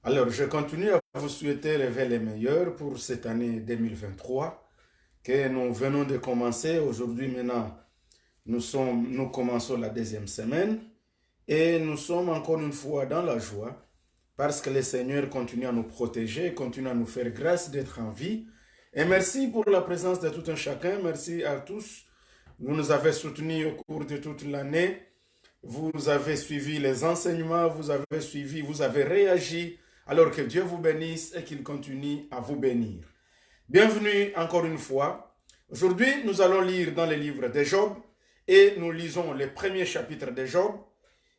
Alors, je continue à vous souhaiter les vœux les meilleurs pour cette année 2023 que nous venons de commencer. Aujourd'hui, maintenant, nous commençons la deuxième semaine et nous sommes encore une fois dans la joie parce que le Seigneur continue à nous protéger, continue à nous faire grâce d'être en vie. Et merci pour la présence de tout un chacun. Merci à tous. Vous nous avez soutenus au cours de toute l'année. Vous avez suivi les enseignements, vous avez suivi, vous avez réagi. Alors que Dieu vous bénisse et qu'il continue à vous bénir. Bienvenue encore une fois. Aujourd'hui, nous allons lire dans le livre de Job et nous lisons le premier chapitre de Job.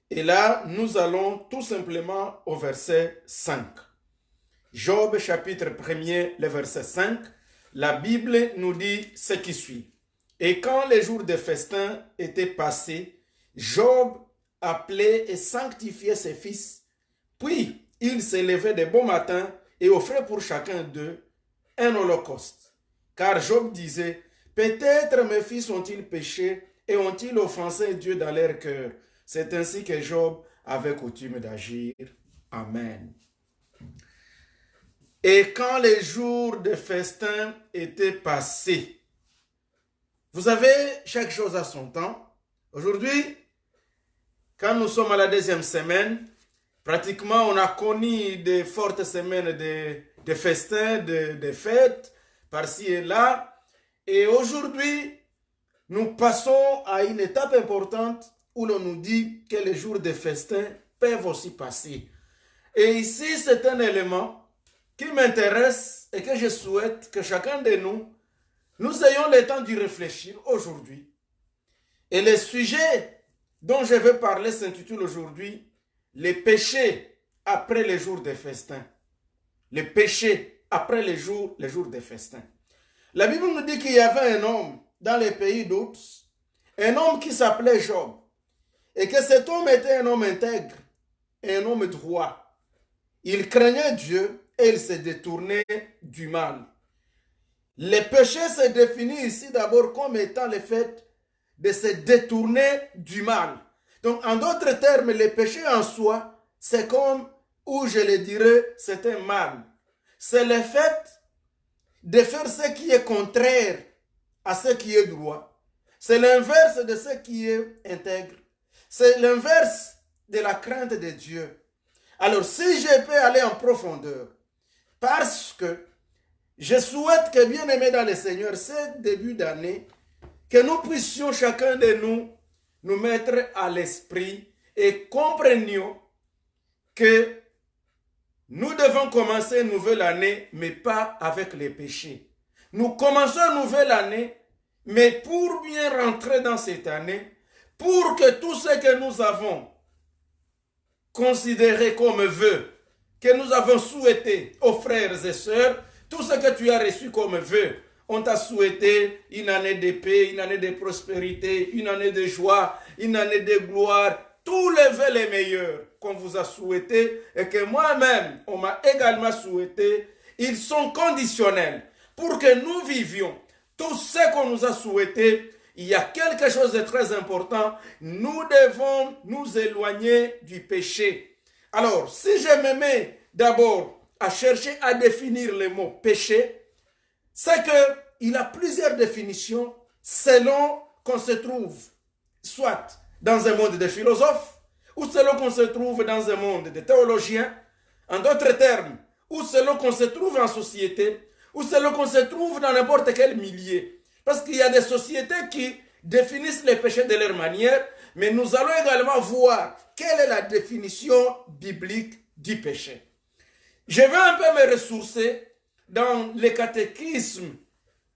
Et là, nous allons tout simplement au verset 5. Job chapitre 1er, le verset 5. La Bible nous dit ce qui suit. Et quand les jours de festin étaient passés, Job appelait et sanctifiait ses fils. Puis, il s'élevait de bon matin et offrait pour chacun d'eux un holocauste. Car Job disait, peut-être mes fils ont-ils péché et ont-ils offensé Dieu dans leur cœur. C'est ainsi que Job avait coutume d'agir. Amen. Et quand les jours de festin étaient passés, vous savez, chaque chose a son temps. Aujourd'hui, quand nous sommes à la deuxième semaine, pratiquement, on a connu de fortes semaines de festins, de fêtes, par-ci et là. Et aujourd'hui, nous passons à une étape importante où l'on nous dit que les jours de festin peuvent aussi passer. Et ici, c'est un élément qui m'intéresse et que je souhaite que chacun de nous ayons le temps d'y réfléchir aujourd'hui. Et le sujet dont je vais parler s'intitule aujourd'hui les péchés après les jours des festins. Les péchés après les jours des festins. La Bible nous dit qu'il y avait un homme dans les pays d'Ouz, un homme qui s'appelait Job, et que cet homme était un homme intègre et un homme droit. Il craignait Dieu et il se détournait du mal. Les péchés se définissent ici d'abord comme étant le fait de se détourner du mal. Donc, en d'autres termes, le péché en soi, c'est comme, ou je le dirais, c'est un mal. C'est le fait de faire ce qui est contraire à ce qui est droit. C'est l'inverse de ce qui est intègre. C'est l'inverse de la crainte de Dieu. Alors, si je peux aller en profondeur, parce que je souhaite que, bien aimés dans le Seigneur, ce début d'année, que nous puissions chacun de nous mettre à l'esprit et comprenions que nous devons commencer une nouvelle année, mais pas avec les péchés. Nous commençons une nouvelle année, mais pour bien rentrer dans cette année, pour que tout ce que nous avons considéré comme vœux, que nous avons souhaité aux frères et sœurs, tout ce que tu as reçu comme vœux, on t'a souhaité une année de paix, une année de prospérité, une année de joie, une année de gloire. Tous les vœux les meilleurs qu'on vous a souhaités et que moi-même, on m'a également souhaité, ils sont conditionnels. Pour que nous vivions tout ce qu'on nous a souhaité, il y a quelque chose de très important. Nous devons nous éloigner du péché. Alors, si je me mets d'abord à chercher à définir le mot péché, c'est qu'il a plusieurs définitions selon qu'on se trouve soit dans un monde de philosophes ou selon qu'on se trouve dans un monde de théologiens, en d'autres termes, ou selon qu'on se trouve en société, ou selon qu'on se trouve dans n'importe quel milieu. Parce qu'il y a des sociétés qui définissent les péchés de leur manière, mais nous allons également voir quelle est la définition biblique du péché. Je vais un peu me ressourcer dans le catéchisme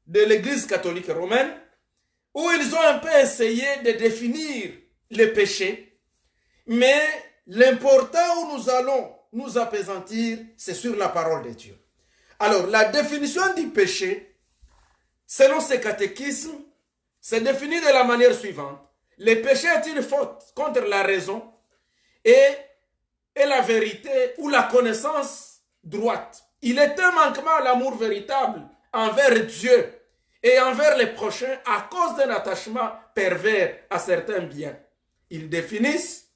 de l'Église catholique romaine, où ils ont un peu essayé de définir les péchés, mais l'important où nous allons nous appesantir, c'est sur la parole de Dieu. Alors, la définition du péché, selon ce catéchisme, c'est défini de la manière suivante. Le péché est une faute contre la raison et la vérité ou la connaissance droite. Il est un manquement à l'amour véritable envers Dieu et envers les prochains à cause d'un attachement pervers à certains biens. Ils définissent,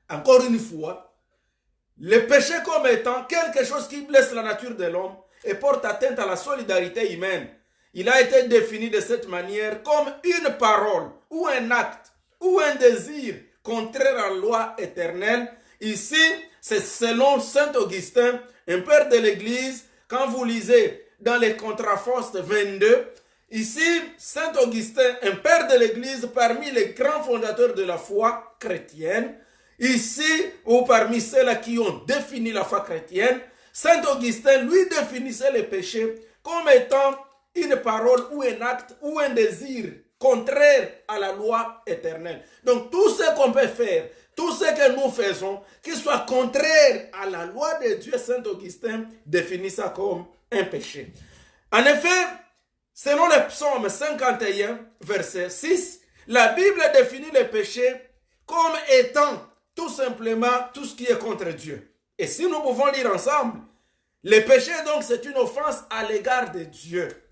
encore une fois, le péché comme étant quelque chose qui blesse la nature de l'homme et porte atteinte à la solidarité humaine. Il a été défini de cette manière comme une parole ou un acte ou un désir contraire à la loi éternelle. Ici, c'est selon saint Augustin, un père de l'Église, quand vous lisez dans les Contrafostes 22, ici, saint Augustin, un père de l'Église parmi les grands fondateurs de la foi chrétienne, ici, ou parmi ceux-là qui ont défini la foi chrétienne, saint Augustin, lui, définissait le péché comme étant une parole ou un acte ou un désir contraire à la loi éternelle. Donc tout ce qu'on peut faire, tout ce que nous faisons, qui soit contraire à la loi de Dieu, saint Augustin définit ça comme un péché. En effet, selon le psaume 51, verset 6, la Bible définit le péché comme étant tout simplement tout ce qui est contre Dieu. Et si nous pouvons lire ensemble, le péché donc c'est une offense à l'égard de Dieu.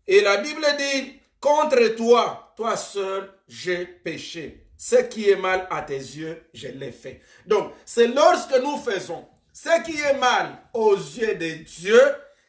Et la Bible dit, contre toi, toi seul, j'ai péché. Ce qui est mal à tes yeux, je l'ai fait. Donc, c'est lorsque nous faisons ce qui est mal aux yeux de Dieu,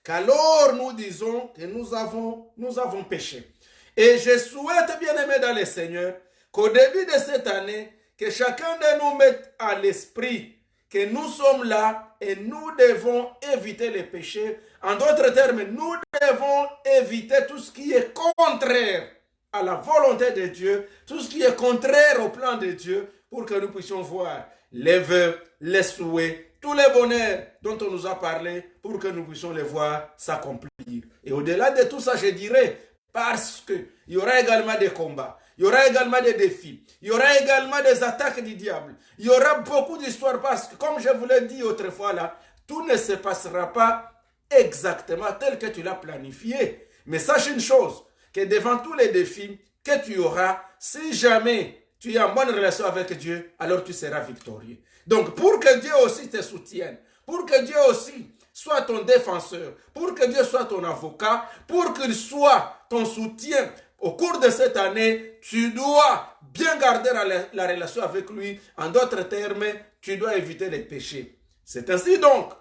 qu'alors nous disons que nous avons péché. Et je souhaite, bien aimé dans le Seigneur, qu'au début de cette année, que chacun de nous mette à l'esprit que nous sommes là et nous devons éviter les péchés. En d'autres termes, nous devons éviter tout ce qui est contraire à la volonté de Dieu, tout ce qui est contraire au plan de Dieu, pour que nous puissions voir les vœux, les souhaits, tous les bonheurs dont on nous a parlé, pour que nous puissions les voir s'accomplir. Et au-delà de tout ça, je dirais, parce qu'il y aura également des combats, il y aura également des défis, il y aura également des attaques du diable, il y aura beaucoup d'histoires parce que, comme je vous l'ai dit autrefois là, tout ne se passera pas exactement tel que tu l'as planifié. Mais sache une chose, que devant tous les défis que tu auras, si jamais tu es en bonne relation avec Dieu, alors tu seras victorieux. Donc pour que Dieu aussi te soutienne, pour que Dieu aussi soit ton défenseur, pour que Dieu soit ton avocat, pour qu'il soit ton soutien, au cours de cette année, tu dois bien garder la relation avec lui. En d'autres termes, tu dois éviter les péchés. C'est ainsi donc,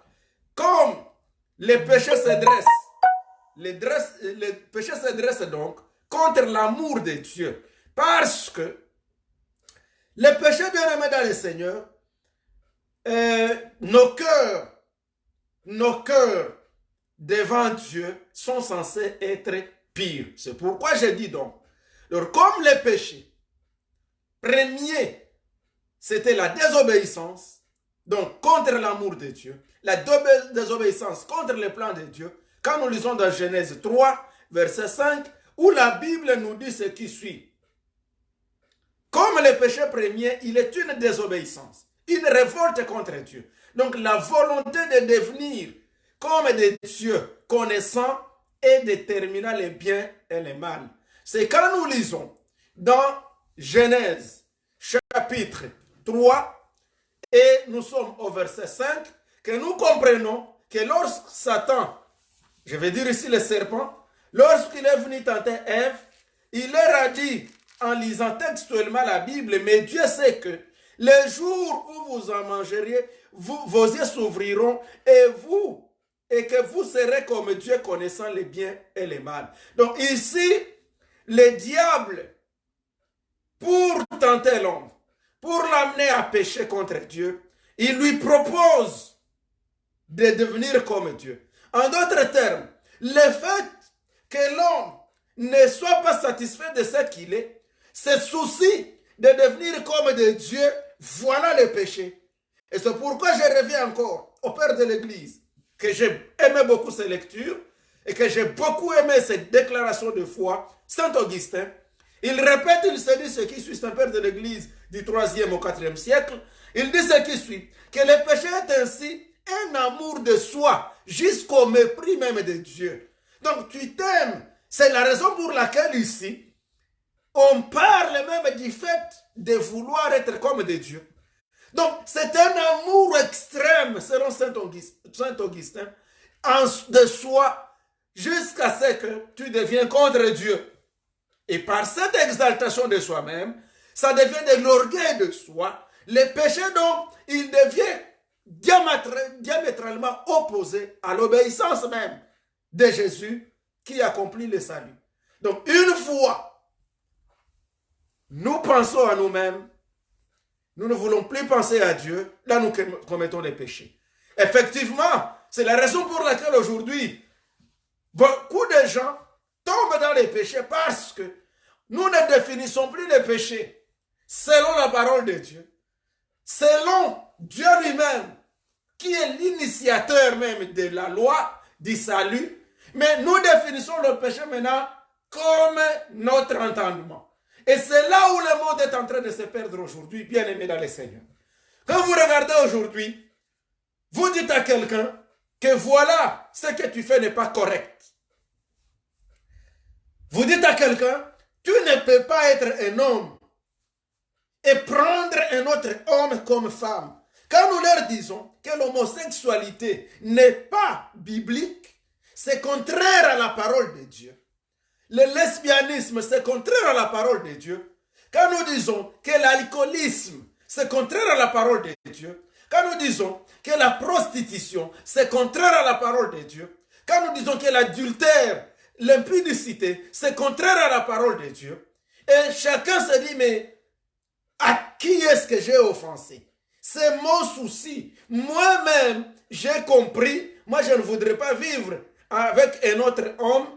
comme les péchés se dressent, les péchés se dressent donc contre l'amour de Dieu. Parce que les péchés, bien aimés dans le Seigneur, nos cœurs devant Dieu sont censés être pire. C'est pourquoi je dis donc, alors comme le péché premier, c'était la désobéissance, donc contre l'amour de Dieu, la désobéissance contre le plan de Dieu, quand nous lisons dans Genèse 3, verset 5, où la Bible nous dit ce qui suit. Comme le péché premier, il est une désobéissance, une révolte contre Dieu. Donc la volonté de devenir comme des dieux connaissant et déterminant les biens et les mal. C'est quand nous lisons dans Genèse chapitre 3 et nous sommes au verset 5 que nous comprenons que lorsque Satan, je vais dire ici le serpent, lorsqu'il est venu tenter Ève, il leur a dit en lisant textuellement la Bible, mais Dieu sait que le jour où vous en mangeriez, vos yeux s'ouvriront et que vous serez comme Dieu connaissant les biens et les mal. Donc ici, le diable, pour tenter l'homme, pour l'amener à pécher contre Dieu, il lui propose de devenir comme Dieu. En d'autres termes, le fait que l'homme ne soit pas satisfait de ce qu'il est, ce souci de devenir comme de Dieu, voilà le péché. Et c'est pourquoi je reviens encore au Père de l'Église, que j'ai aimé beaucoup ses lectures et que j'ai beaucoup aimé ses déclarations de foi, Saint Augustin. Il répète, il se dit ce qui suit, c'est un Père de l'Église du 3e au 4e siècle. Il dit ce qui suit, que le péché est ainsi un amour de soi jusqu'au mépris même de Dieu. Donc tu t'aimes, c'est la raison pour laquelle ici, on parle même du fait de vouloir être comme des dieux. Donc, c'est un amour extrême, selon Saint Augustin, de soi, jusqu'à ce que tu deviens contre Dieu. Et par cette exaltation de soi-même, ça devient de l'orgueil de soi. Le péché, donc, il devient diamétralement opposé à l'obéissance même de Jésus qui accomplit le salut. Donc, une fois, nous pensons à nous-mêmes, nous ne voulons plus penser à Dieu, là nous commettons des péchés. Effectivement, c'est la raison pour laquelle aujourd'hui, beaucoup de gens tombent dans les péchés parce que nous ne définissons plus les péchés selon la parole de Dieu, selon Dieu lui-même, qui est l'initiateur même de la loi du salut, mais nous définissons le péché maintenant comme notre entendement. Et c'est là où le monde est en train de se perdre aujourd'hui, bien aimé dans le Seigneur. Quand vous regardez aujourd'hui, vous dites à quelqu'un que voilà, ce que tu fais n'est pas correct. Vous dites à quelqu'un, tu ne peux pas être un homme et prendre un autre homme comme femme. Quand nous leur disons que l'homosexualité n'est pas biblique, c'est contraire à la parole de Dieu. Le lesbianisme, c'est contraire à la parole de Dieu. Quand nous disons que l'alcoolisme, c'est contraire à la parole de Dieu. Quand nous disons que la prostitution, c'est contraire à la parole de Dieu. Quand nous disons que l'adultère, l'impudicité, c'est contraire à la parole de Dieu. Et chacun se dit, mais à qui est-ce que j'ai offensé? C'est mon souci. Moi-même, j'ai compris, moi je ne voudrais pas vivre avec un autre homme,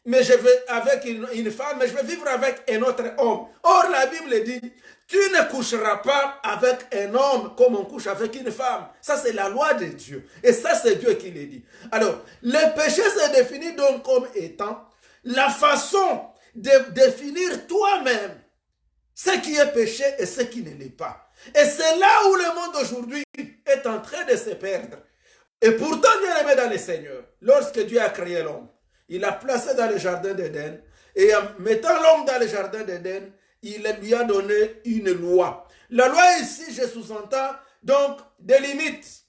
mais je vais avec une femme, mais je vais vivre avec un autre homme. Or, la Bible dit, tu ne coucheras pas avec un homme comme on couche avec une femme. Ça, c'est la loi de Dieu. Et ça, c'est Dieu qui le dit. Alors, le péché se définit donc comme étant la façon de définir toi-même ce qui est péché et ce qui ne l'est pas. Et c'est là où le monde aujourd'hui est en train de se perdre. Et pourtant, bien aimé dans le Seigneur, lorsque Dieu a créé l'homme, il l'a placé dans le jardin d'Éden. Et en mettant l'homme dans le jardin d'Éden, il lui a donné une loi. La loi ici, je sous-entends donc des limites.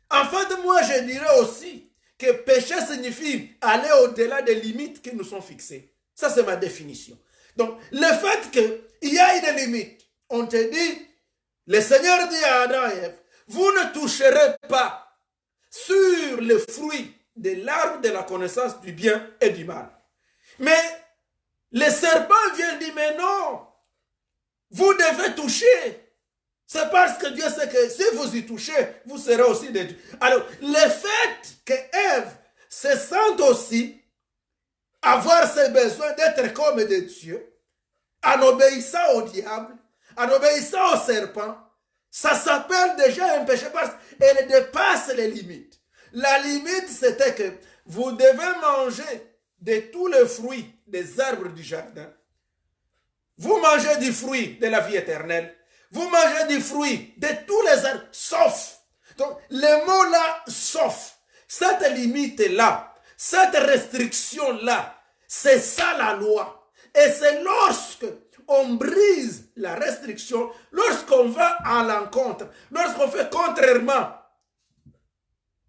En fait, moi, je dirais aussi que péché signifie aller au-delà des limites qui nous sont fixées. Ça, c'est ma définition. Donc, le fait qu'il y a une limite, on te dit, le Seigneur dit à Adam et Ève, vous ne toucherez pas sur le fruit de l'arbre de la connaissance du bien et du mal. Mais le serpent vient dire, mais non, vous devez toucher. C'est parce que Dieu sait que si vous y touchez, vous serez aussi des dieux. Alors, le fait que Ève se sente aussi avoir ce besoin d'être comme des dieux, en obéissant au diable, en obéissant au serpent, ça s'appelle déjà un péché parce qu'elle dépasse les limites. La limite, c'était que vous devez manger de tous les fruits des arbres du jardin. Vous mangez du fruit de la vie éternelle. Vous mangez du fruit de tous les arbres, sauf. Donc, le mot là, sauf, cette limite-là, cette restriction-là, c'est ça la loi. Et c'est lorsque on brise la restriction, lorsqu'on va à l'encontre, lorsqu'on fait contrairement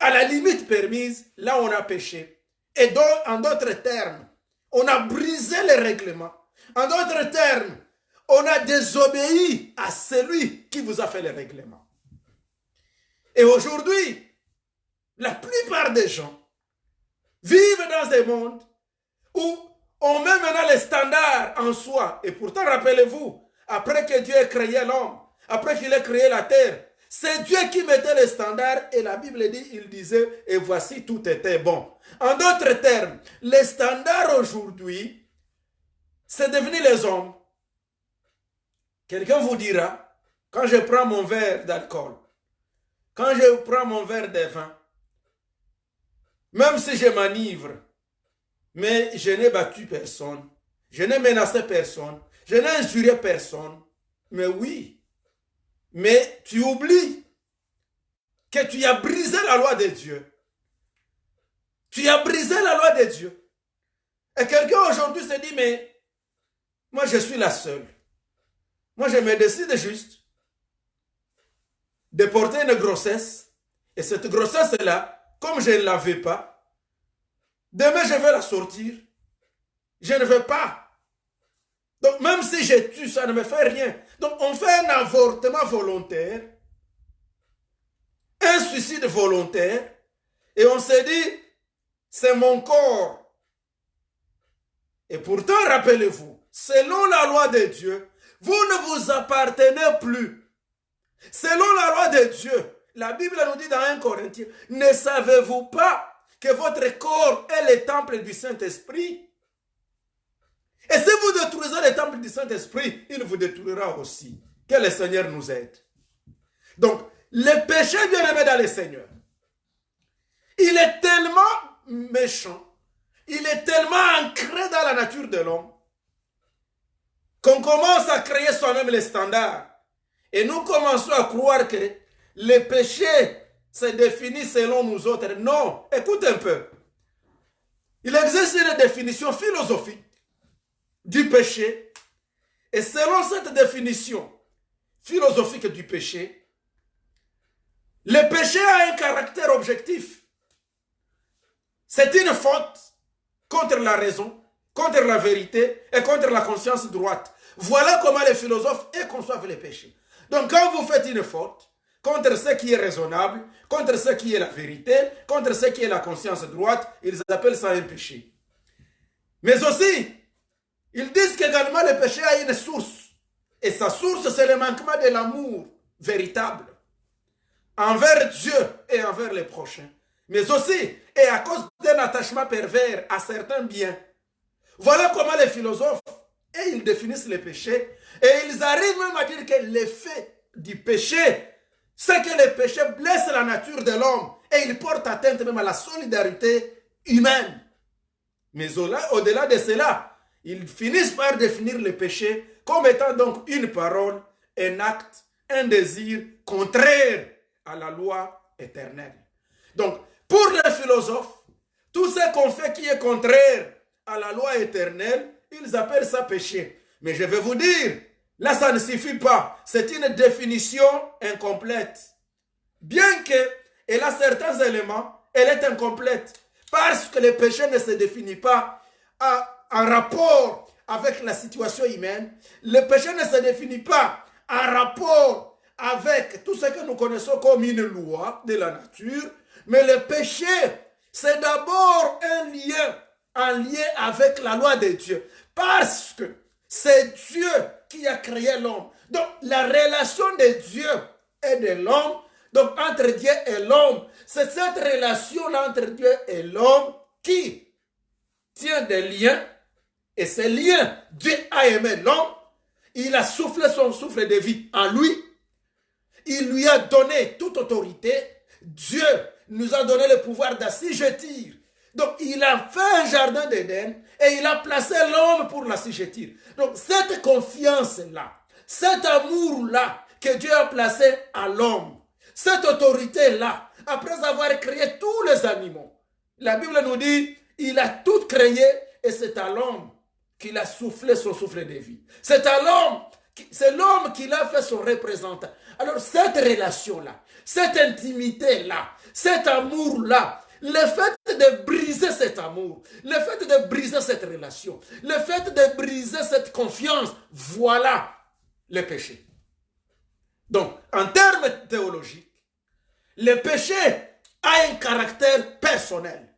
à la limite permise, là on a péché. Et donc, en d'autres termes, on a brisé les règlements. En d'autres termes, on a désobéi à celui qui vous a fait les règlements. Et aujourd'hui, la plupart des gens vivent dans un monde où on met maintenant les standards en soi. Et pourtant, rappelez-vous, après que Dieu ait créé l'homme, après qu'il ait créé la terre, c'est Dieu qui mettait les standards et la Bible dit, il disait, et voici tout était bon. En d'autres termes, les standards aujourd'hui, c'est devenu les hommes. Quelqu'un vous dira, quand je prends mon verre d'alcool, quand je prends mon verre de vin, même si je m'enivre, mais je n'ai battu personne, je n'ai menacé personne, je n'ai injurié personne, mais oui, mais tu oublies que tu as brisé la loi de Dieu. Tu as brisé la loi de Dieu. Et quelqu'un aujourd'hui se dit, mais moi je suis la seule. Moi je me décide juste de porter une grossesse. Et cette grossesse-là, comme je ne l'avais pas, demain je vais la sortir. Je ne veux pas. Donc même si je tue, ça ne me fait rien. Donc on fait un avortement volontaire. un suicide volontaire et on s'est dit, c'est mon corps. Et pourtant, rappelez-vous, selon la loi de Dieu, vous ne vous appartenez plus. Selon la loi de Dieu, la Bible nous dit dans 1 Corinthiens, ne savez-vous pas que votre corps est le temple du Saint-Esprit? Et si vous détruisez le temple du Saint-Esprit, il vous détruira aussi. Que le Seigneur nous aide. Donc, le péché, bien-aimé dans le Seigneur, il est tellement méchant, il est tellement ancré dans la nature de l'homme, qu'on commence à créer soi-même les standards. Et nous commençons à croire que le péché se définit selon nous autres. Non, écoute un peu. Il existe une définition philosophique du péché. Et selon cette définition philosophique du péché, le péché a un caractère objectif. C'est une faute contre la raison, contre la vérité et contre la conscience droite. Voilà comment les philosophes conçoivent le péché. Donc quand vous faites une faute contre ce qui est raisonnable, contre ce qui est la vérité, contre ce qui est la conscience droite, ils appellent ça un péché. Mais aussi, ils disent qu'également le péché a une source. Et sa source, c'est le manquement de l'amour véritable envers Dieu et envers les prochains. Mais aussi, et à cause d'un attachement pervers à certains biens. Voilà comment les philosophes, et ils définissent le péché, et ils arrivent même à dire que l'effet du péché, c'est que le péché blesse la nature de l'homme, et il porte atteinte même à la solidarité humaine. Mais au-delà de cela, ils finissent par définir le péché comme étant donc une parole, un acte, un désir contraire à la loi éternelle. Donc, pour les philosophes, tout ce qu'on fait qui est contraire à la loi éternelle, ils appellent ça péché. Mais je vais vous dire, là ça ne suffit pas. C'est une définition incomplète. Bien qu'elle a certains éléments, elle est incomplète. Parce que le péché ne se définit pas en rapport avec la situation humaine. Le péché ne se définit pas en rapport avec tout ce que nous connaissons comme une loi de la nature. Mais le péché, c'est d'abord un lien avec la loi de Dieu. Parce que c'est Dieu qui a créé l'homme. Donc la relation de Dieu et de l'homme, donc entre Dieu et l'homme, c'est cette relation-là entre Dieu et l'homme qui tient des liens. Et ces liens, Dieu a aimé l'homme. Il a soufflé son souffle de vie en lui. Il lui a donné toute autorité. Dieu nous a donné le pouvoir d'assujettir. Donc il a fait un jardin d'Éden et il a placé l'homme pour l'assujettir. Donc cette confiance-là, cet amour-là que Dieu a placé à l'homme, cette autorité-là, après avoir créé tous les animaux, la Bible nous dit, il a tout créé et c'est à l'homme qu'il a soufflé son souffle de vie. C'est à l'homme, c'est l'homme qui l'a fait son représentant. Alors cette relation-là, cette intimité-là, cet amour-là, le fait de briser cet amour, le fait de briser cette relation, le fait de briser cette confiance, voilà le péché. Donc, en termes théologiques, le péché a un caractère personnel.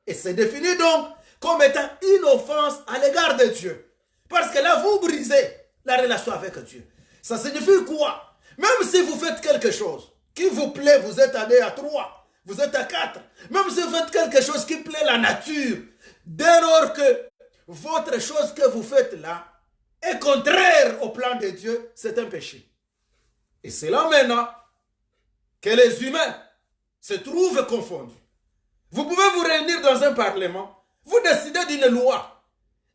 Et c'est défini donc comme étant une offense à l'égard de Dieu. Parce que là, vous brisez la relation avec Dieu. Ça signifie quoi? Même si vous faites quelque chose qui vous plaît, vous êtes à 2, à 3, vous êtes à 4. Même si vous faites quelque chose qui plaît la nature, dès lors que votre chose que vous faites là est contraire au plan de Dieu, c'est un péché. Et c'est là maintenant que les humains se trouvent confondus. Vous pouvez vous réunir dans un parlement, vous décidez d'une loi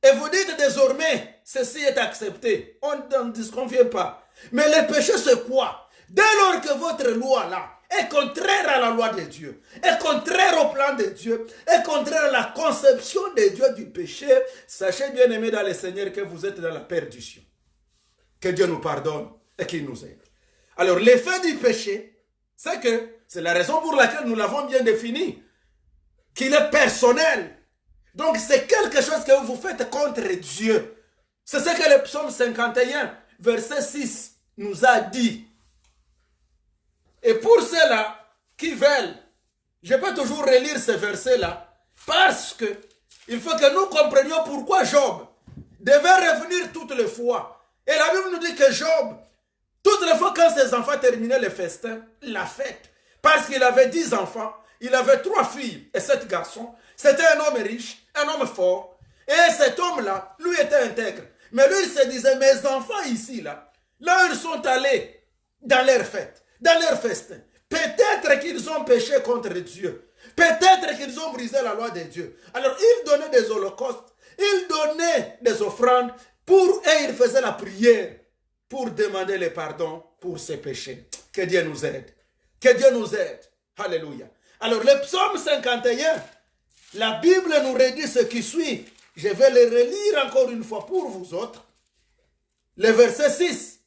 et vous dites désormais ceci est accepté. On ne disconvient pas. Mais le péché c'est quoi? Dès lors que votre loi là est contraire à la loi de Dieu, est contraire au plan de Dieu, est contraire à la conception de Dieu du péché, sachez bien aimés dans le Seigneur que vous êtes dans la perdition. Que Dieu nous pardonne et qu'il nous aide. Alors l'effet du péché, c'est que c'est la raison pour laquelle nous l'avons bien défini, qu'il est personnel. Donc c'est quelque chose que vous faites contre Dieu. C'est ce que le psaume 51, verset 6 nous a dit. Et pour cela, qui veulent, je peux toujours relire ces versets-là, parce que il faut que nous comprenions pourquoi Job devait revenir toutes les fois. Et la Bible nous dit que Job, toutes les fois quand ses enfants terminaient le festin, la fête, parce qu'il avait 10 enfants, il avait 3 filles et 7 garçons, c'était un homme riche, un homme fort, et cet homme-là, lui était intègre. Mais lui, il se disait, mes enfants ici, là ils sont allés dans leur fête, dans leur festin, peut-être qu'ils ont péché contre Dieu. Peut-être qu'ils ont brisé la loi de Dieu. Alors, ils donnaient des holocaustes, ils donnaient des offrandes et ils faisaient la prière pour demander le pardon pour ses péchés. Que Dieu nous aide. Que Dieu nous aide. Alléluia. Alors, le psaume 51, la Bible nous redit ce qui suit. Je vais le relire encore une fois pour vous autres. Le verset 6.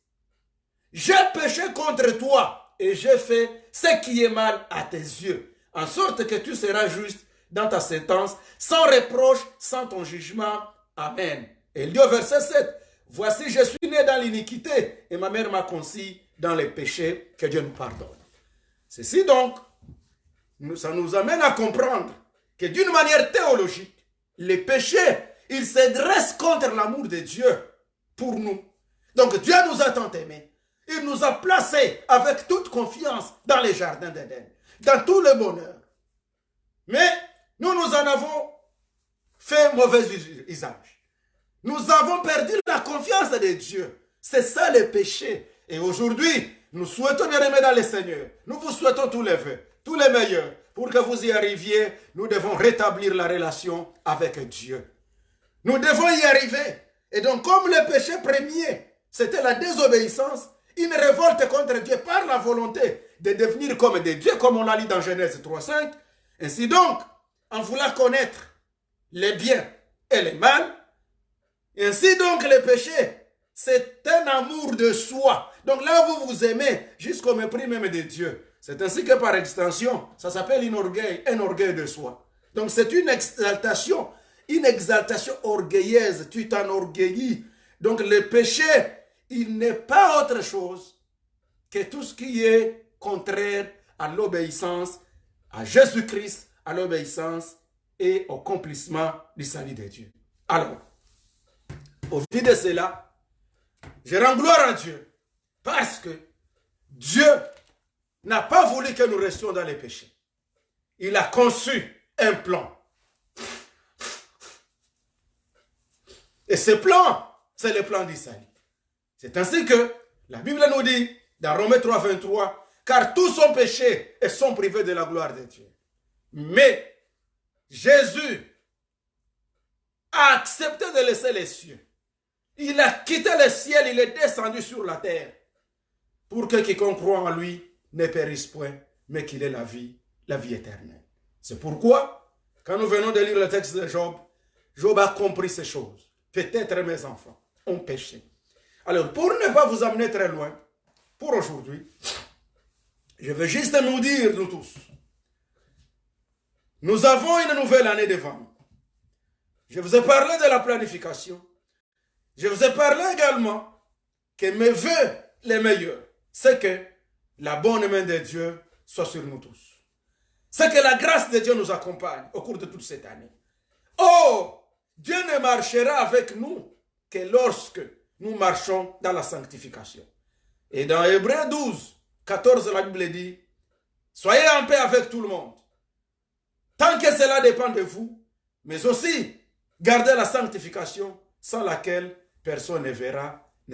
J'ai péché contre toi et j'ai fait ce qui est mal à tes yeux, en sorte que tu seras juste dans ta sentence, sans reproche, sans ton jugement. Amen. Et il dit au verset 7, voici, je suis né dans l'iniquité et ma mère m'a conçu dans les péchés, que Dieu nous pardonne. Ceci donc, ça nous amène à comprendre que d'une manière théologique, les péchés, ils se dressent contre l'amour de Dieu pour nous. Donc Dieu nous a tant aimés. Il nous a placés avec toute confiance dans les jardins d'Éden, dans tout le bonheur. Mais nous en avons fait mauvais usage. Nous avons perdu la confiance de Dieu. C'est ça le péché. Et aujourd'hui, nous souhaitons bien aimer dans le Seigneur. Nous vous souhaitons tous les vœux, tous les meilleurs. Pour que vous y arriviez, nous devons rétablir la relation avec Dieu. Nous devons y arriver. Et donc, comme le péché premier, c'était la désobéissance, une révolte contre Dieu par la volonté de devenir comme des dieux, comme on l'a lu dans Genèse 3:5. Ainsi donc, en voulant connaître les biens et les mal, ainsi donc le péché, c'est un amour de soi. Donc là, vous vous aimez jusqu'au mépris même de Dieu. C'est ainsi que par extension, ça s'appelle un orgueil de soi. Donc c'est une exaltation orgueilleuse. Tu t'enorgueillis. Donc le péché, il n'est pas autre chose que tout ce qui est contraire à l'obéissance à Jésus-Christ, à l'obéissance et au accomplissement du salut de Dieu. Alors, au vu de cela, je rends gloire à Dieu parce que Dieu n'a pas voulu que nous restions dans les péchés. Il a conçu un plan. Et ce plan, c'est le plan du salut. C'est ainsi que la Bible nous dit, dans Romains 3:23, car tous ont péché et sont privés de la gloire de Dieu. Mais Jésus a accepté de laisser les cieux. Il a quitté le ciel, il est descendu sur la terre pour que quiconque croit en lui ne périsse point, mais qu'il ait la vie éternelle. C'est pourquoi, quand nous venons de lire le texte de Job, Job a compris ces choses. Peut-être mes enfants ont péché. Alors, pour ne pas vous amener très loin, pour aujourd'hui, je veux juste nous dire, nous tous, nous avons une nouvelle année devant nous. Je vous ai parlé de la planification. Je vous ai parlé également que mes vœux les meilleurs, c'est que la bonne main de Dieu soit sur nous tous. C'est que la grâce de Dieu nous accompagne au cours de toute cette année. Oh, Dieu ne marchera avec nous que lorsque nous marchons dans la sanctification. Et dans Hébreux 12:14, la Bible dit, soyez en paix avec tout le monde, tant que cela dépend de vous, mais aussi gardez la sanctification sans laquelle personne ne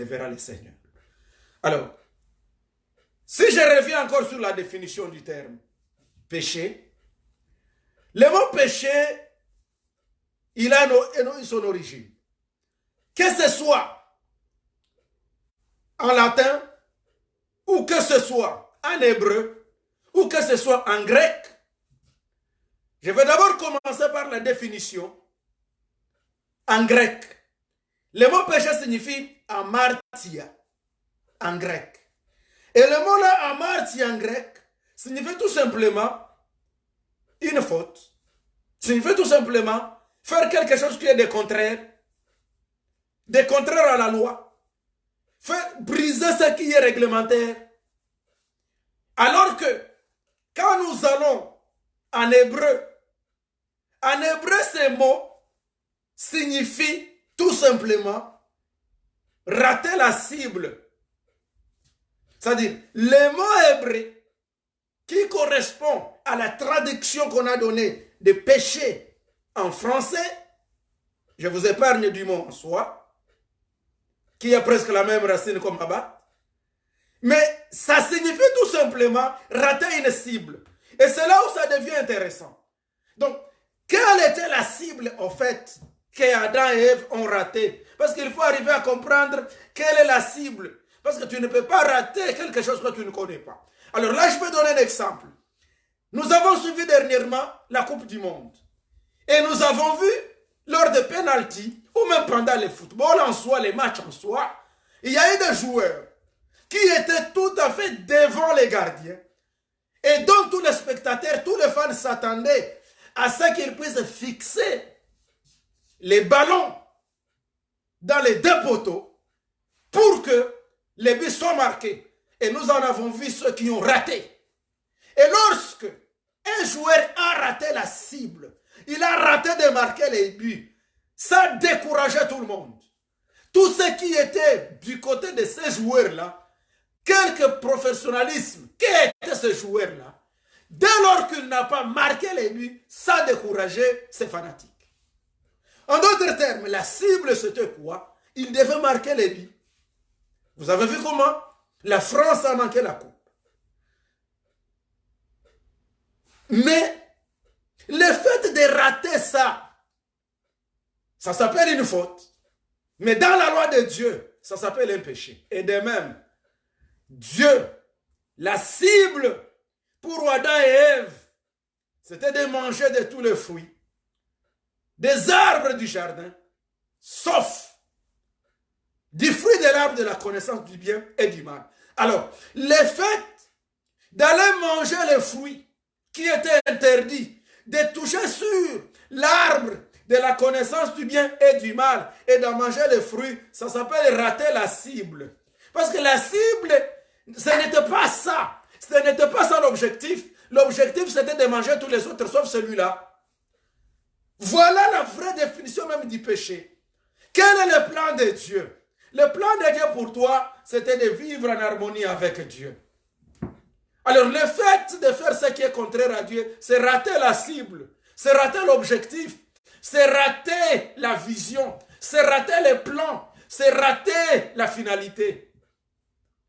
verra le Seigneur. Alors, si je reviens encore sur la définition du terme péché, le mot péché, il a son origine. Que ce soit en latin, ou que ce soit en hébreu, ou que ce soit en grec, je vais d'abord commencer par la définition en grec. Le mot péché signifie amartia en grec. Et le mot là, amartia en grec, signifie tout simplement une faute. Signifie tout simplement faire quelque chose qui est de contraire à la loi. Faire briser ce qui est réglementaire. Alors que quand nous allons en hébreu, ce mot signifie tout simplement rater la cible. C'est-à-dire, le mot hébreu qui correspond à la traduction qu'on a donnée de péché en français, je vous épargne du mot en soi, qui a presque la même racine comme abat, mais ça signifie tout simplement rater une cible. Et c'est là où ça devient intéressant. Donc, quelle était la cible, en fait, qu'Adam et Ève ont raté? Parce qu'il faut arriver à comprendre quelle est la cible. Parce que tu ne peux pas rater quelque chose que tu ne connais pas. Alors là, je peux donner un exemple. Nous avons suivi dernièrement la Coupe du Monde. Et nous avons vu, lors des pénaltys, ou même pendant le football en soi, les matchs en soi, il y a eu des joueurs qui étaient tout à fait devant les gardiens. Et donc tous les spectateurs, tous les fans s'attendaient à ce qu'ils puissent fixer les ballons dans les deux poteaux pour que les buts soient marqués. Et nous en avons vu ceux qui ont raté. Et lorsque un joueur a raté la cible, il a raté de marquer les buts, ça décourageait tout le monde. Tous ceux qui étaient du côté de ces joueurs-là, quelque professionnalisme qu'était ce joueur-là, dès lors qu'il n'a pas marqué les buts, ça décourageait ses fanatiques. En d'autres termes, la cible c'était quoi? Il devait marquer les buts. Vous avez vu comment la France a manqué la coupe. Mais le fait de rater ça, ça s'appelle une faute. Mais dans la loi de Dieu, ça s'appelle un péché. Et de même, Dieu, la cible pour Adam et Ève, c'était de manger de tous les fruits, des arbres du jardin, sauf du fruit de l'arbre de la connaissance du bien et du mal. Alors, le fait d'aller manger les fruits qui étaient interdits, de toucher sur l'arbre de la connaissance du bien et du mal et d'en manger les fruits, ça s'appelle rater la cible. Parce que la cible, ce n'était pas ça. Ce n'était pas ça l'objectif. L'objectif, c'était de manger tous les autres, sauf celui-là. Voilà la vraie définition même du péché. Quel est le plan de Dieu? Le plan de Dieu pour toi, c'était de vivre en harmonie avec Dieu. Alors, le fait de faire ce qui est contraire à Dieu, c'est rater la cible, c'est rater l'objectif, c'est rater la vision, c'est rater les plans, c'est rater la finalité.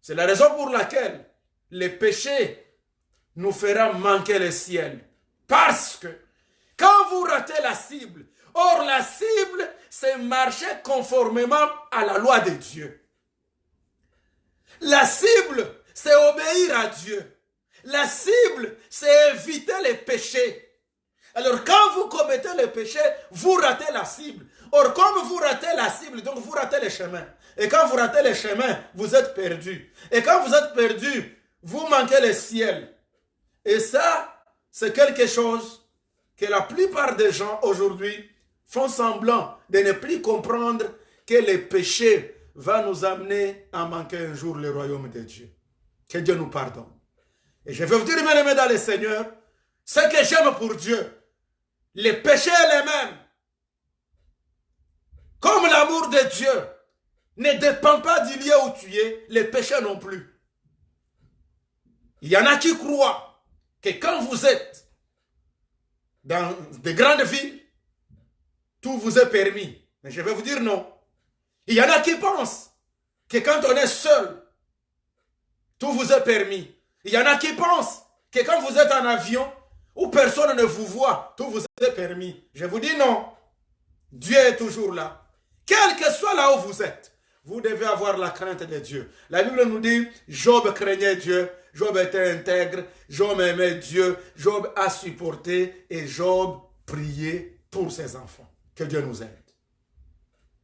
C'est la raison pour laquelle le péché nous fera manquer le ciel. Parce que quand vous ratez la cible, or la cible, c'est marcher conformément à la loi de Dieu. La cible, c'est obéir à Dieu. La cible, c'est éviter les péchés. Alors quand vous commettez le péché, vous ratez la cible. Or comme vous ratez la cible, donc vous ratez le chemin. Et quand vous ratez le chemin, vous êtes perdu. Et quand vous êtes perdu, vous manquez le ciel. Et ça, c'est quelque chose que la plupart des gens aujourd'hui font semblant de ne plus comprendre que le péché va nous amener à manquer un jour le royaume de Dieu. Que Dieu nous pardonne. Et je vais vous dire, mes amis dans le Seigneur, ce que j'aime pour Dieu, le péché est le même. Comme l'amour de Dieu ne dépend pas du lieu où tu es, le péché non plus. Il y en a qui croient que quand vous êtes dans de grandes villes, tout vous est permis. Mais je vais vous dire non. Il y en a qui pensent que quand on est seul, tout vous est permis. Il y en a qui pensent que quand vous êtes en avion, où personne ne vous voit, tout vous est permis. Je vous dis non. Dieu est toujours là. Quel que soit là où vous êtes, vous devez avoir la crainte de Dieu. La Bible nous dit, Job craignait Dieu, Job était intègre, Job aimait Dieu, Job a supporté et Job priait pour ses enfants. Que Dieu nous aide.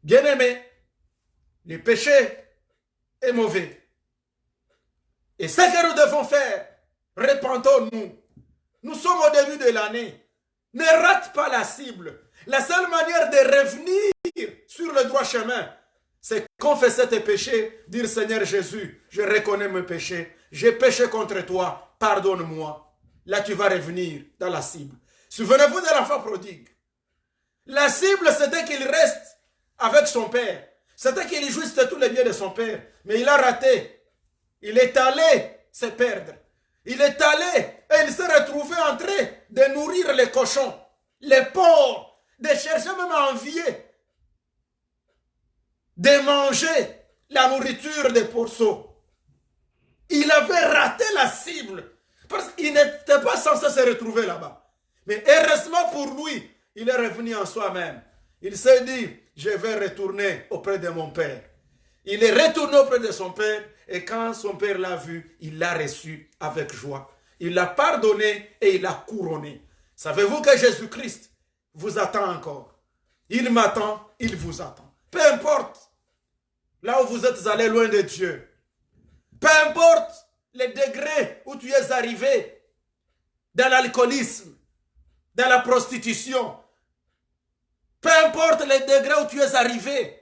Bien-aimés, le péché est mauvais. Et ce que nous devons faire, repentons-nous. Nous sommes au début de l'année. Ne rate pas la cible. La seule manière de revenir sur le droit chemin, c'est confesser tes péchés, dire Seigneur Jésus, je reconnais mes péchés, j'ai péché contre toi, pardonne-moi. là tu vas revenir dans la cible. Souvenez-vous de l'enfant prodigue. La cible, c'était qu'il reste avec son père. C'était qu'il jouisse de tous les biens de son père. Mais il a raté. Il est allé se perdre. Il est allé et il s'est retrouvé en train de nourrir les cochons, les porcs, de chercher même à envier, de manger la nourriture des porceaux. Il avait raté la cible parce qu'il n'était pas censé se retrouver là-bas. Mais heureusement pour lui, il est revenu en soi-même. Il s'est dit, je vais retourner auprès de mon père. Il est retourné auprès de son père et quand son père l'a vu, il l'a reçu avec joie. Il l'a pardonné et il l'a couronné. Savez-vous que Jésus-Christ vous attend encore? Il m'attend, il vous attend. Peu importe là où vous êtes allé loin de Dieu. Peu importe les degrés où tu es arrivé dans l'alcoolisme, dans la prostitution. Peu importe les degrés où tu es arrivé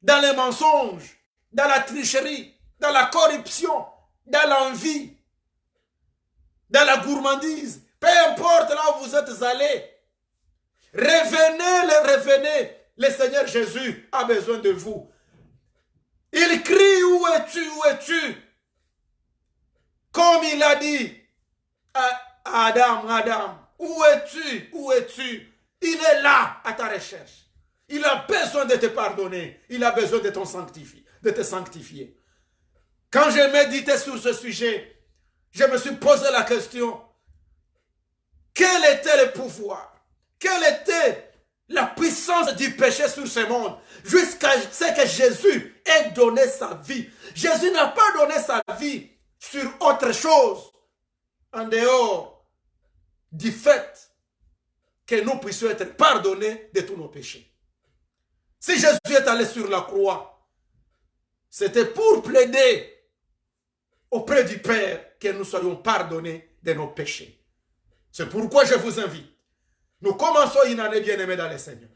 dans les mensonges, dans la tricherie, dans la corruption, dans l'envie, dans la gourmandise. Peu importe là où vous êtes allé. Revenez. Le Seigneur Jésus a besoin de vous. Il crie, où es-tu, où es-tu? Comme il a dit à Adam, où es-tu, où es-tu? Il est là à ta recherche. Il a besoin de te pardonner. Il a besoin de te sanctifier. Quand j'ai médité sur ce sujet, je me suis posé la question, quel était le pouvoir? Quelle était la puissance du péché sur ce monde jusqu'à ce que Jésus ait donné sa vie? Jésus n'a pas donné sa vie sur autre chose en dehors du fait que nous puissions être pardonnés de tous nos péchés. Si Jésus est allé sur la croix, c'était pour plaider auprès du Père que nous soyons pardonnés de nos péchés. C'est pourquoi je vous invite. Nous commençons une année bien-aimée dans le Seigneur.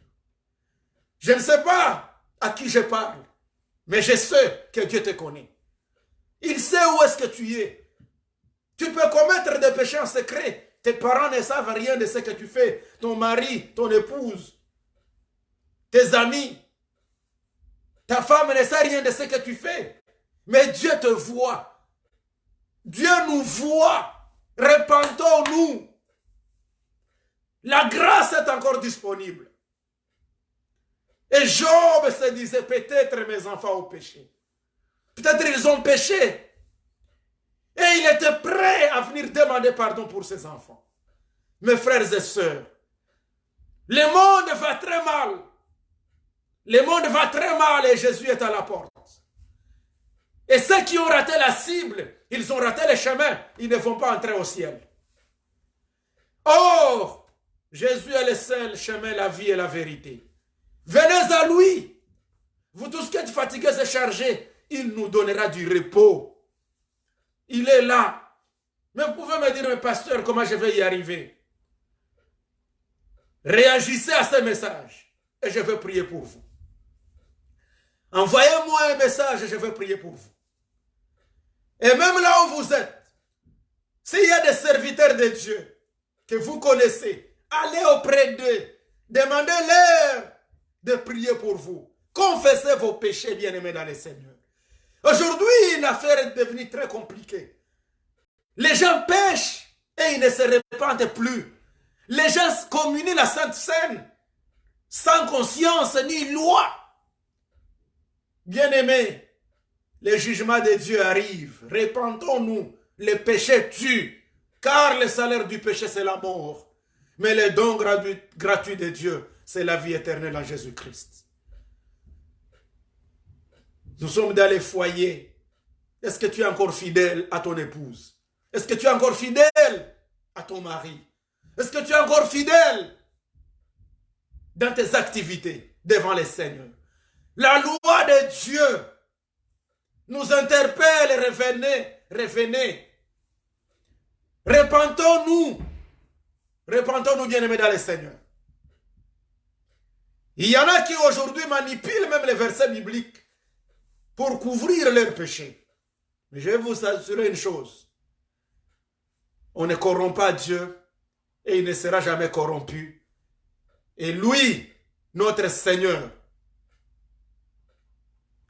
Je ne sais pas à qui je parle, mais je sais que Dieu te connaît. Il sait où est-ce que tu es. Tu peux commettre des péchés en secret. Tes parents ne savent rien de ce que tu fais. Ton mari, ton épouse, tes amis, ta femme ne sait rien de ce que tu fais. Mais Dieu te voit. Dieu nous voit. Repentons-nous. La grâce est encore disponible. Et Job se disait, peut-être mes enfants ont péché. Peut-être ils ont péché. Et il était prêt à venir demander pardon pour ses enfants. Mes frères et sœurs, le monde va très mal. Le monde va très mal et Jésus est à la porte. Et ceux qui ont raté la cible, ils ont raté le chemin. Ils ne vont pas entrer au ciel. Or, Jésus est le seul chemin, la vie et la vérité. Venez à lui. Vous tous qui êtes fatigués et chargés, il nous donnera du repos. Il est là. Mais vous pouvez me dire, mais pasteur, comment je vais y arriver? Réagissez à ce message et je vais prier pour vous. Envoyez-moi un message et je vais prier pour vous. Et même là où vous êtes, s'il y a des serviteurs de Dieu que vous connaissez, allez auprès d'eux, demandez-leur de prier pour vous. Confessez vos péchés, bien-aimés dans le Seigneur. Aujourd'hui, l'affaire est devenue très compliquée. Les gens pêchent et ils ne se repentent plus. Les gens communient la Sainte Seine sans conscience ni loi. Bien-aimés, le jugement de Dieu arrive. Repentons-nous. Le péché tue, car le salaire du péché, c'est la mort. Mais le don gratuit de Dieu, c'est la vie éternelle en Jésus-Christ. Nous sommes dans les foyers. Est-ce que tu es encore fidèle à ton épouse? Est-ce que tu es encore fidèle à ton mari? Est-ce que tu es encore fidèle dans tes activités devant le Seigneur? La loi de Dieu nous interpelle. Revenez. Repentons-nous. Repentons-nous, bien-aimés dans le Seigneur. Il y en a qui aujourd'hui manipulent même les versets bibliques pour couvrir leurs péchés. Mais je vais vous assurer une chose. On ne corrompt pas Dieu et il ne sera jamais corrompu. Et lui, notre Seigneur,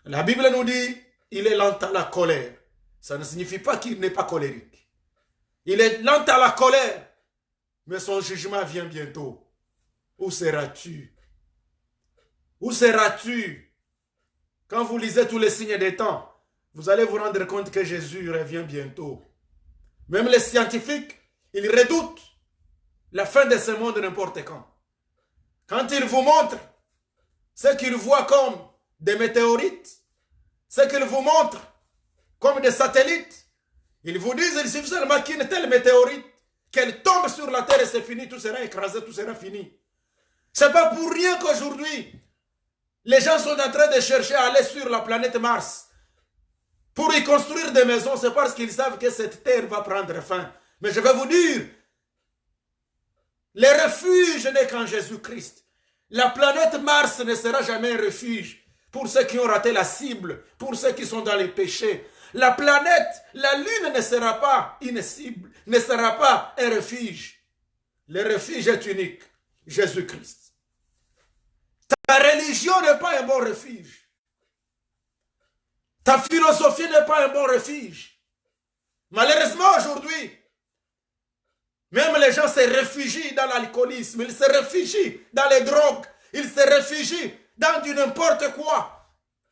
la Bible nous dit, il est lent à la colère. Ça ne signifie pas qu'il n'est pas colérique. Il est lent à la colère, mais son jugement vient bientôt. Où seras-tu? Où seras-tu? Quand vous lisez tous les signes des temps, vous allez vous rendre compte que Jésus revient bientôt. Même les scientifiques, ils redoutent la fin de ce monde n'importe quand. Quand ils vous montrent ce qu'ils voient comme des météorites, ce qu'ils vous montrent comme des satellites, ils vous disent il suffit seulement qu'une telle météorite, qu'elle tombe sur la terre et c'est fini, tout sera écrasé, tout sera fini. C'est pas pour rien qu'aujourd'hui, les gens sont en train de chercher à aller sur la planète Mars pour y construire des maisons. C'est parce qu'ils savent que cette terre va prendre fin. Mais je vais vous dire, le refuge n'est qu'en Jésus-Christ. La planète Mars ne sera jamais un refuge pour ceux qui ont raté la cible, pour ceux qui sont dans les péchés. La planète, la lune ne sera pas une cible, ne sera pas un refuge. Le refuge est unique, Jésus-Christ. Ta religion n'est pas un bon refuge. Ta philosophie n'est pas un bon refuge. Malheureusement aujourd'hui, même les gens se réfugient dans l'alcoolisme, ils se réfugient dans les drogues, ils se réfugient dans du n'importe quoi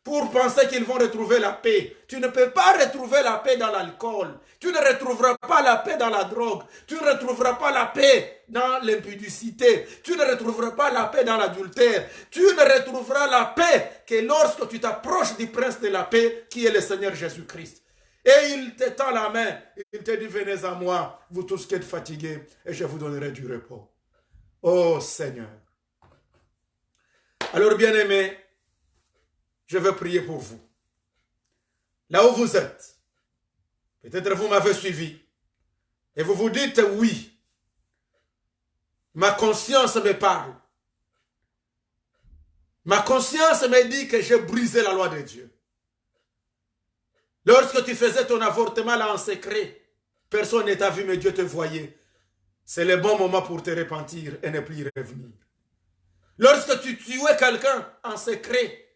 pour penser qu'ils vont retrouver la paix. Tu ne peux pas retrouver la paix dans l'alcool. Tu ne retrouveras pas la paix dans la drogue. Tu ne retrouveras pas la paix dans l'impudicité. Tu ne retrouveras pas la paix dans l'adultère. Tu ne retrouveras la paix que lorsque tu t'approches du prince de la paix qui est le Seigneur Jésus-Christ. Et il te tend la main, il te dit, venez à moi, vous tous qui êtes fatigués, et je vous donnerai du repos. Oh Seigneur. Alors bien-aimés, je vais prier pour vous. Là où vous êtes, peut-être vous m'avez suivi, et vous vous dites, oui, ma conscience me parle. Ma conscience me dit que j'ai brisé la loi de Dieu. Lorsque tu faisais ton avortement là en secret, personne ne t'a vu, mais Dieu te voyait. C'est le bon moment pour te repentir et ne plus y revenir. Lorsque tu tuais quelqu'un en secret,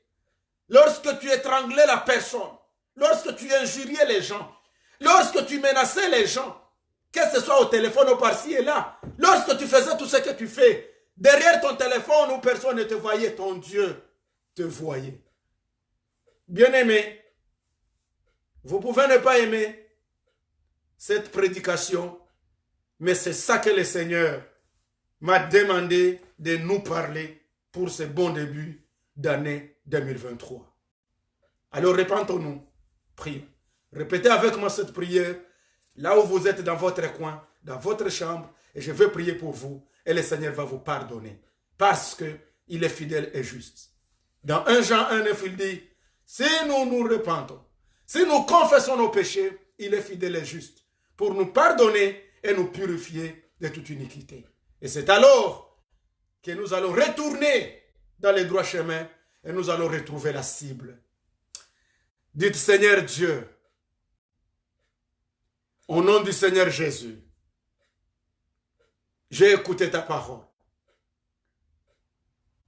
lorsque tu étranglais la personne, lorsque tu injuriais les gens, lorsque tu menaçais les gens, que ce soit au téléphone ou par-ci et là, lorsque tu faisais tout ce que tu fais, derrière ton téléphone où personne ne te voyait, ton Dieu te voyait. Bien-aimé, vous pouvez ne pas aimer cette prédication, mais c'est ça que le Seigneur m'a demandé de nous parler pour ce bon début d'année 2023. Alors répentons-nous, prions. Répétez avec moi cette prière, là où vous êtes dans votre coin, dans votre chambre, et je vais prier pour vous, et le Seigneur va vous pardonner, parce qu'il est fidèle et juste. Dans 1 Jean 1:9, il dit, si nous nous repentons, si nous confessons nos péchés, il est fidèle et juste pour nous pardonner et nous purifier de toute iniquité. Et c'est alors que nous allons retourner dans les droits chemins et nous allons retrouver la cible. Dites, Seigneur Dieu, au nom du Seigneur Jésus, j'ai écouté ta parole.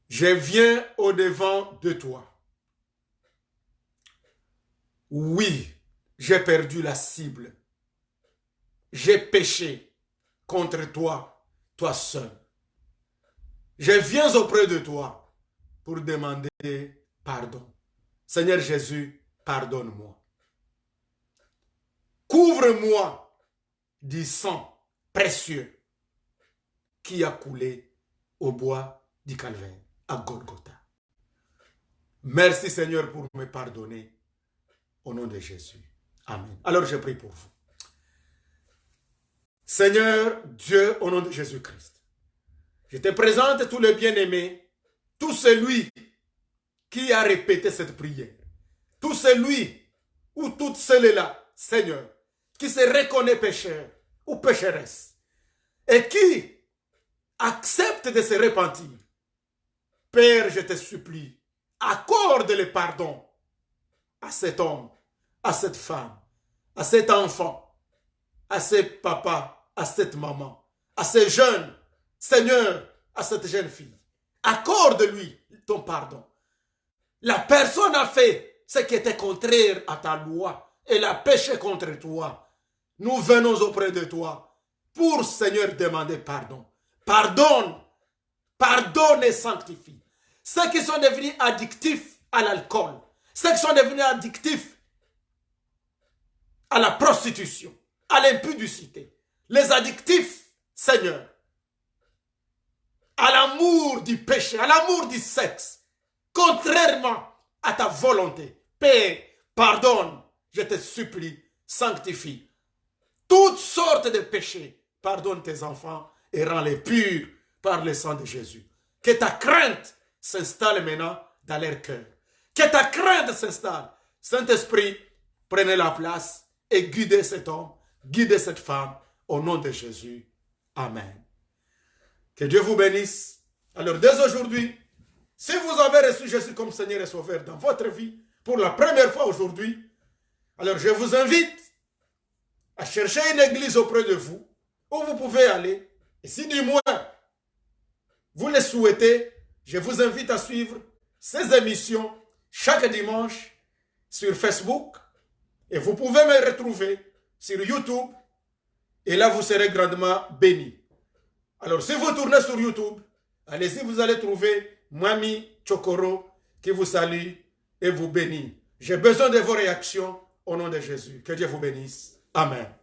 Je viens au-devant de toi. Oui, j'ai perdu la cible. J'ai péché contre toi, toi seul. Je viens auprès de toi pour demander pardon. Seigneur Jésus, pardonne-moi. Couvre-moi du sang précieux qui a coulé au bois du calvaire, à Golgotha. Merci Seigneur pour me pardonner. Au nom de Jésus. Amen. Alors je prie pour vous. Seigneur Dieu, au nom de Jésus-Christ, je te présente tous les bien-aimés, tout celui qui a répété cette prière, tout celui ou toute celle-là, Seigneur, qui se reconnaît pécheur ou pécheresse et qui accepte de se repentir. Père, je te supplie, accorde le pardon à cet homme, à cette femme, à cet enfant, à ce papa, à cette maman, à ces jeunes, Seigneur, à cette jeune fille. Accorde-lui ton pardon. La personne a fait ce qui était contraire à ta loi. Elle a péché contre toi. Nous venons auprès de toi pour, Seigneur, demander pardon. Pardonne, pardonne et sanctifie. Ceux qui sont devenus addictifs à l'alcool, ceux qui sont devenus addictifs à la prostitution, à l'impudicité, les addictifs, Seigneur, à l'amour du péché, à l'amour du sexe, contrairement à ta volonté. Père, pardonne, je te supplie, sanctifie toutes sortes de péchés. Pardonne tes enfants et rends-les purs par le sang de Jésus. Que ta crainte s'installe maintenant dans leur cœur. Que ta crainte s'installe. Saint-Esprit, prenez la place et guidez cet homme, guidez cette femme au nom de Jésus. Amen. Que Dieu vous bénisse. Alors dès aujourd'hui, si vous avez reçu Jésus comme Seigneur et Sauveur dans votre vie, pour la première fois aujourd'hui, alors je vous invite à chercher une église auprès de vous, où vous pouvez aller. Et si du moins, vous le souhaitez, je vous invite à suivre ces émissions chaque dimanche sur Facebook. Et vous pouvez me retrouver sur YouTube. Et là, vous serez grandement bénis. Alors, si vous tournez sur YouTube, allez-y, vous allez trouver Mwami Chokoro qui vous salue et vous bénit. J'ai besoin de vos réactions au nom de Jésus. Que Dieu vous bénisse. Amen.